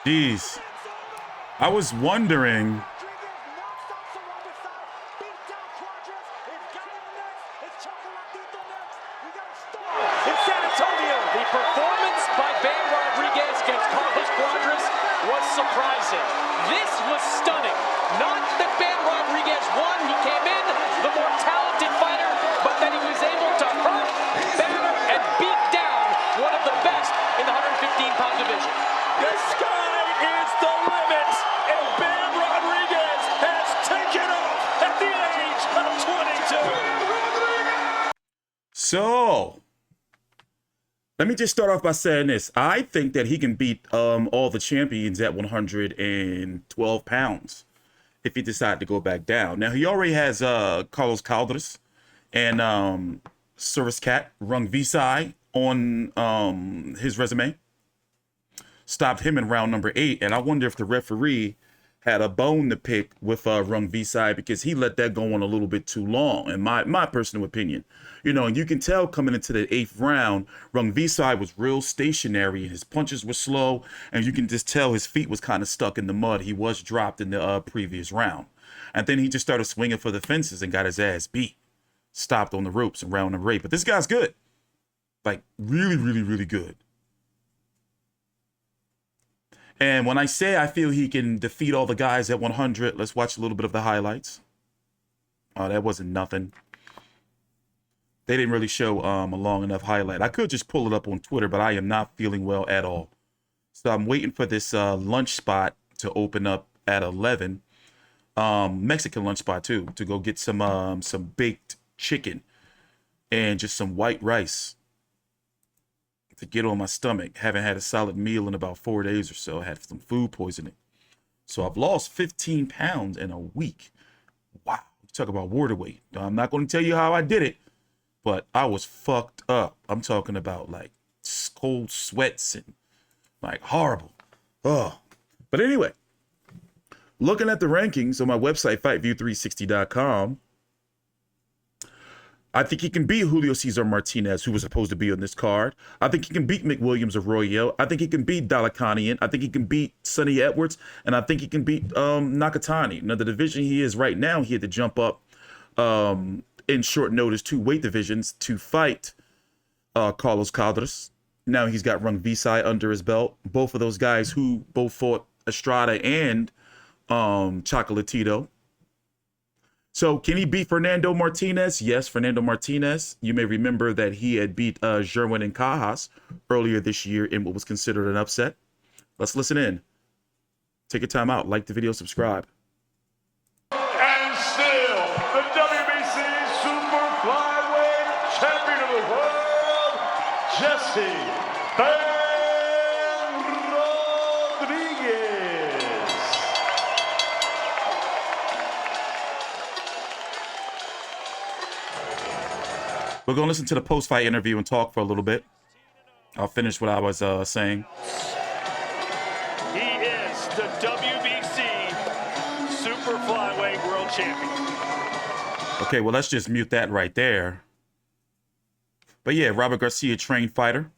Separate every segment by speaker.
Speaker 1: Jeez. I was wondering.
Speaker 2: In San Antonio, the performance by Rodriguez against Carlos Cuadras was surprising. This was stunning. Not that Rodriguez won. He came in the more talented fighter, but that he was able to hurt, batter, and beat down one of the best in the 115-pound division. The sky is the limit, and Rodriguez has taken off at the age of 22.
Speaker 1: So, let me just start off by saying this. I think that he can beat all the champions at 112 pounds if he decides to go back down. Now, he already has Carlos Cuadras and Service Cat Rungvisai on his resume. Stopped him in round number 8, and I wonder if the referee had a bone to pick with Rungvisai because he let that go on a little bit too long, in my personal opinion. You know, and you can tell coming into the 8th round, Rungvisai was real stationary, and his punches were slow, and you can just tell his feet was kind of stuck in the mud. He was dropped in the previous round. And then he just started swinging for the fences and got his ass beat. Stopped on the ropes in round number 8. But this guy's good. Like, really, really, really good. And when I say I feel he can defeat all the guys at 100, let's watch a little bit of the highlights. Oh, that wasn't nothing. They didn't really show a long enough highlight. I could just pull it up on Twitter, but I am not feeling well at all. So I'm waiting for this lunch spot to open up at 11. Mexican lunch spot, too, to go get some baked chicken and just some white rice to get on my stomach. Haven't had a solid meal in about 4 days or so. I had some food poisoning. So I've lost 15 pounds in a week. Wow. Talk about water weight. I'm not going to tell you how I did it, but I was fucked up. I'm talking about like cold sweats and like horrible. Oh. But anyway, looking at the rankings on my website, FightView360.com, I think he can beat Julio Cesar Martinez, who was supposed to be on this card. I think he can beat McWilliams Arroyo. I think he can beat Dalakanian. I think he can beat Sonny Edwards. And I think he can beat Nakatani. Now, the division he is right now, he had to jump up in short notice 2 weight divisions to fight Carlos Cuadras. Now he's got Rungvisai under his belt. Both of those guys who both fought Estrada and Chocolatito. So can he beat Fernando Martinez? Yes, Fernando Martinez. You may remember that he had beat Jerwin and Cajas earlier this year in what was considered an upset. Let's listen in. Take your time out. Like the video, subscribe.
Speaker 3: And still, the WBC Super Flyweight Champion of the World, Jesse Rodriguez.
Speaker 1: We're going to listen to the post-fight interview and talk for a little bit. I'll finish what I was saying.
Speaker 2: He is the WBC Super Flyweight World Champion.
Speaker 1: Okay, well, let's just mute that right there. But yeah, Robert Garcia, trained fighter.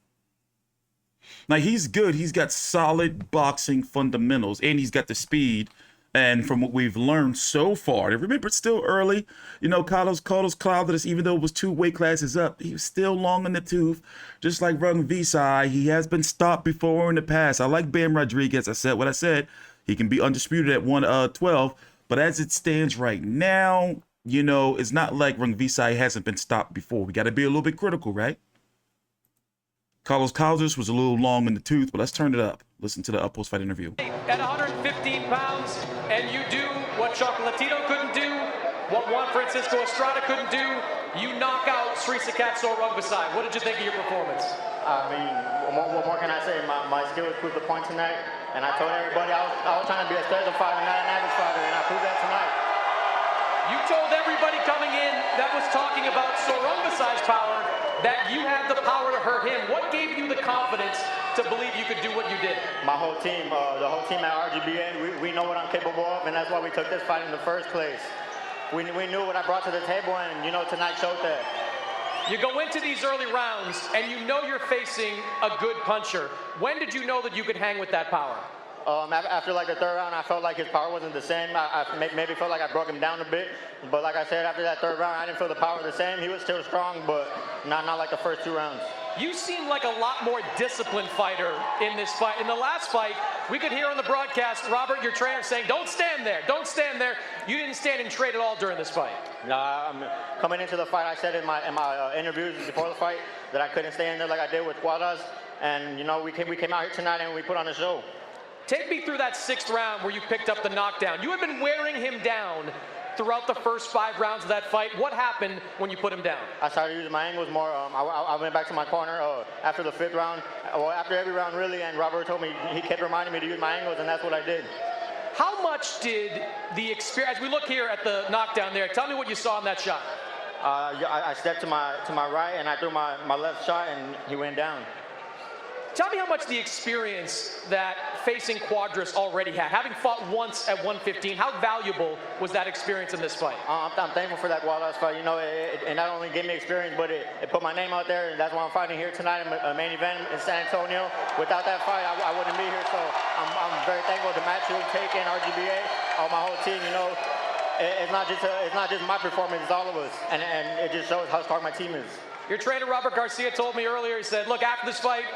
Speaker 1: Now, he's good. He's got solid boxing fundamentals, and he's got the speed. And from what we've learned so far, and remember, it's still early. You know, Carlos Cuadras, even though it was 2 weight classes up, he was still long in the tooth. Just like Rungvisai, he has been stopped before in the past. I like Rodriguez. I said what I said. He can be undisputed at 112. But as it stands right now, you know, it's not like Rungvisai hasn't been stopped before. We got to be a little bit critical, right? Carlos Cuadras was a little long in the tooth, but let's turn it up. Listen to the post-fight interview.
Speaker 2: At 115 pounds, and you do what Chocolatito couldn't do, what Juan Francisco Estrada couldn't do, you knock out Castro Rungvisai. What did you think of your performance?
Speaker 4: I mean, what more can I say? My skills proved the point tonight, and I told everybody I was trying to be a special fighter, not an average fighter, and I proved that tonight.
Speaker 2: You told everybody coming in that was talking about Rungvisai's power that you had the power to hurt him. What gave you the confidence to believe you could do what you did?
Speaker 4: My whole team, the whole team at RGBA, we know what I'm capable of, and that's why we took this fight in the first place. We knew what I brought to the table, and, you know, tonight showed that.
Speaker 2: You go into these early rounds, and you know you're facing a good puncher. When did you know that you could hang with that power?
Speaker 4: After like the third round, I felt like his power wasn't the same. I maybe felt like I broke him down a bit. But like I said, after that third round, I didn't feel the power the same. He was still strong, but not like the first 2 rounds.
Speaker 2: You seem like a lot more disciplined fighter in this fight. In the last fight, we could hear on the broadcast, Robert, your trainer, saying, don't stand there, don't stand there. You didn't stand and trade at all during this fight.
Speaker 4: Nah, coming into the fight, I said in my interviews before the fight that I couldn't stay in there like I did with Cuadras. And, you know, we came out here tonight and we put on a show.
Speaker 2: Take me through that 6th round where you picked up the knockdown. You had been wearing him down throughout the first 5 rounds of that fight. What happened when you put him down? I
Speaker 4: started using my angles more. I went back to my corner after the 5th round, well, after every round really, and Robert told me, he kept reminding me to use my angles, and that's what I did.
Speaker 2: How much did the experience, as we look here at the knockdown there, tell me what you saw in that shot.
Speaker 4: I stepped to my right, and I threw my left shot, and he went down.
Speaker 2: Tell me how much the experience that facing Cuadras already had. Having fought once at 115, how valuable was that experience in this fight?
Speaker 4: I'm thankful for that Cuadras fight. You know, it not only gave me experience, but it put my name out there, and that's why I'm fighting here tonight in a main event in San Antonio. Without that fight, I wouldn't be here, so I'm very thankful to Matthew, Taken, RGBA, all my whole team. You know, it's not just my performance, it's all of us, and it just shows how strong my team is.
Speaker 2: Your trainer, Robert Garcia, told me earlier, he said, look, after this fight,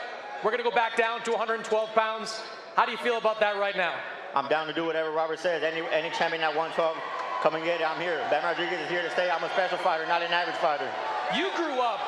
Speaker 2: we're going to go back down to 112 pounds. How do you feel about that right now?
Speaker 4: I'm down to do whatever Robert says. Any champion at 112, come and get it. I'm here. Ben Rodriguez is here to stay. I'm a special fighter, not an average fighter.
Speaker 2: You grew up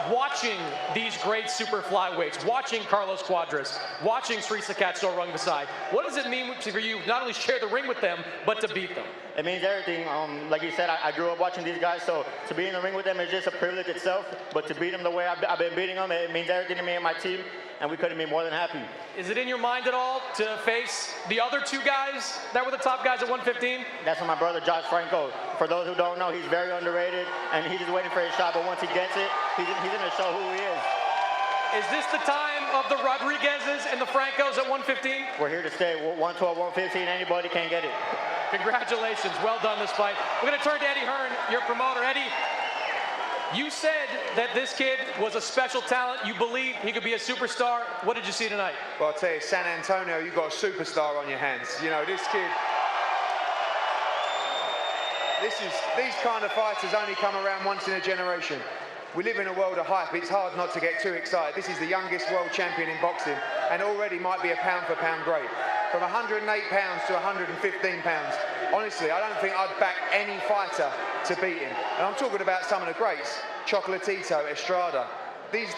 Speaker 2: watching these great super flyweights, watching Carlos Cuadras, watching Castro Rungvisai. What does it mean for you not only share the ring with them, but to beat them?
Speaker 4: It means everything. Like you said, I grew up watching these guys, so to be in the ring with them is just a privilege itself. But to beat them the way I've been beating them, it means everything to me and my team, and we couldn't be more than happy.
Speaker 2: Is it in your mind at all to face the other 2 guys that were the top guys at 115?
Speaker 4: That's my brother, Josh Franco. For those who don't know, he's very underrated, and he's just waiting for his shot, but once he gets it, he's going to show who he is.
Speaker 2: Is this the time of the Rodriguezes and the Francos at 115?
Speaker 4: We're here to stay. 112, 115, anybody can get it.
Speaker 2: Congratulations, well done this fight. We're going to turn to Eddie Hearn, your promoter. Eddie, you said that this kid was a special talent. You believe he could be a superstar. What did you see tonight?
Speaker 5: Well, I'll tell you, San Antonio, you've got a superstar on your hands. You know, this kid, these kind of fighters only come around once in a generation. We live in a world of hype. It's hard not to get too excited. This is the youngest world champion in boxing and already might be a pound-for-pound great. From 108 pounds to 115 pounds, honestly, I don't think I'd back any fighter to beat him. And I'm talking about some of the greats, Chocolatito, Estrada. These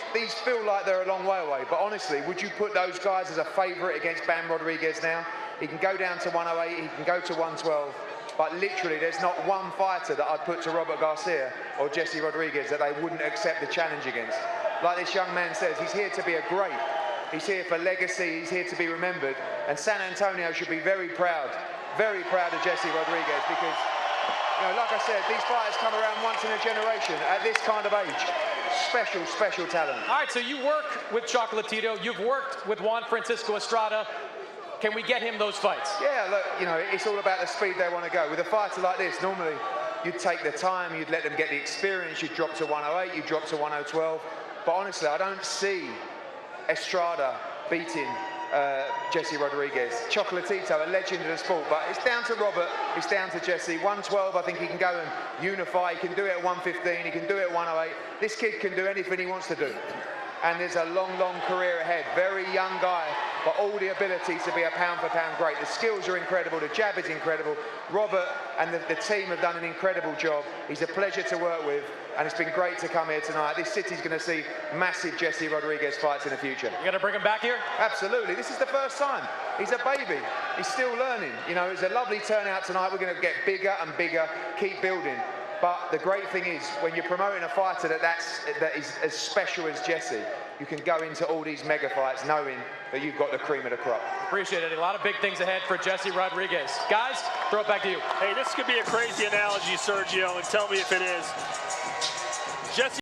Speaker 5: feel like they're a long way away, but honestly, would you put those guys as a favourite against Bam Rodriguez now? He can go down to 108, he can go to 112. But literally, there's not one fighter that I'd put to Robert Garcia or Jesse Rodriguez that they wouldn't accept the challenge against. Like this young man says, he's here to be a great. He's here for legacy, he's here to be remembered. And San Antonio should be very proud of Jesse Rodriguez because, you know, like I said, these fighters come around once in a generation at this kind of age. Special talent.
Speaker 2: All right, so you work with Chocolatito, you've worked with Juan Francisco Estrada. Can we get him those fights?
Speaker 5: Yeah, look, you know, it's all about the speed they want to go. With a fighter like this, normally you'd take the time, you'd let them get the experience, you'd drop to 108, you'd drop to 1012. But honestly, I don't see Estrada beating Jesse Rodriguez. Chocolatito, a legend of the sport, but it's down to Robert, it's down to Jesse. 112, I think he can go and unify, he can do it at 115, he can do it at 108. This kid can do anything he wants to do. And there's a long career ahead. Very young guy, but all the ability to be a pound-for-pound great. The skills are incredible, the jab is incredible. Robert and the team have done an incredible job. He's a pleasure to work with, and it's been great to come here tonight. This city's going to see massive Jesse Rodriguez fights in the future.
Speaker 2: You going to bring him back here?
Speaker 5: Absolutely. This is the first time. He's a baby. He's still learning. You know, it's a lovely turnout tonight. We're going to get bigger and bigger, keep building. But the great thing is, when you're promoting a fighter that is as special as Jesse, you can go into all these mega fights knowing that you've got the cream of the crop.
Speaker 2: Appreciate it. A lot of big things ahead for Jesse Rodriguez. Guys, throw it back to you.
Speaker 6: Hey, this could be a crazy analogy, Sergio, and tell me if it is. Jesse.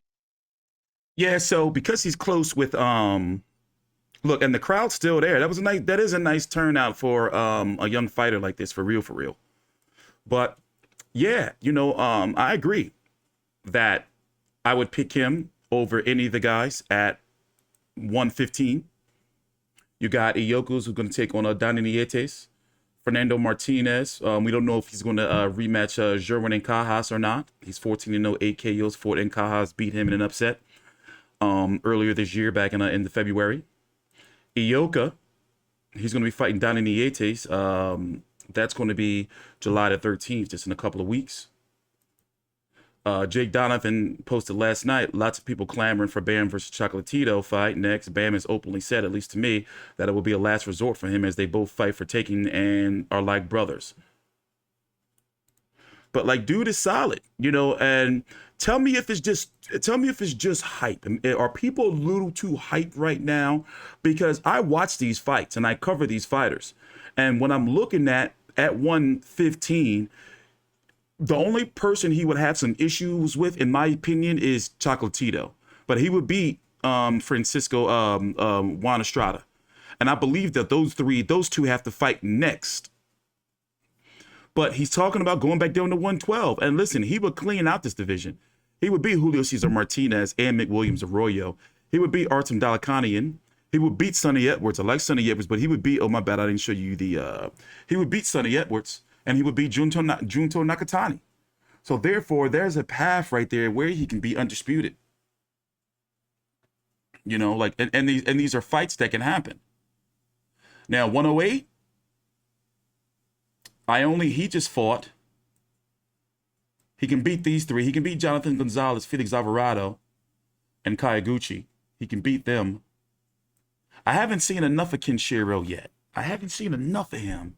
Speaker 1: Yeah, so because he's close with look, and the crowd's still there. That is a nice turnout for a young fighter like this, for real. But yeah, you know, I agree that I would pick him over any of the guys at 115. You got Ioko's who's going to take on Dani Nietes. Fernando Martinez. We don't know if he's going to rematch Jerwin and Cajas or not. He's 14-0, 8 KOs. Ford and Cajas beat him in an upset earlier this year, back in the February. Ioka, he's going to be fighting Dani Nietes. That's going to be July the 13th, just in a couple of weeks. Jake Donovan posted last night, lots of people clamoring for Bam versus Chocolatito fight next. Bam has openly said, at least to me, that it will be a last resort for him as they both fight for taking and are like brothers. But like, dude is solid, you know, and tell me if it's just hype. Are people a little too hyped right now? Because I watch these fights and I cover these fighters. And when I'm looking at 115, the only person he would have some issues with, in my opinion, is Chocolatito. But he would beat Francisco Juan Estrada. And I believe that those two have to fight next. But he's talking about going back down to 112. And listen, he would clean out this division. He would beat Julio Cesar Martinez and McWilliams Arroyo. He would beat Artem Dalakanian. He would beat Sonny Edwards. I like Sonny Edwards, but he would beat, oh my bad, I didn't show you the, he would beat Sonny Edwards. And he would beat Junto Nakatani. So therefore, there's a path right there where he can be undisputed. You know, like, and these are fights that can happen. Now, 108, he just fought. He can beat these three. He can beat Jonathan Gonzalez, Felix Alvarado, and Kayaguchi. He can beat them. I haven't seen enough of Kenshiro yet. I haven't seen enough of him.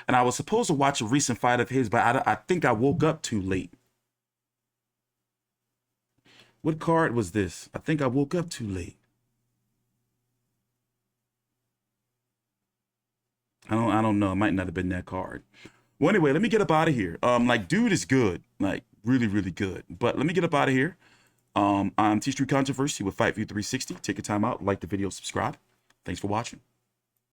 Speaker 1: And I was supposed to watch a recent fight of his, but I think I woke up too late. What card was this? I think I woke up too late. I don't know. It might not have been that card. Well, anyway, let me get up out of here. Like, dude is good. Like, really, really good. But let me get up out of here. I'm T Street Controversy with Fight View 360. Take your time out, like the video, subscribe. Thanks for watching.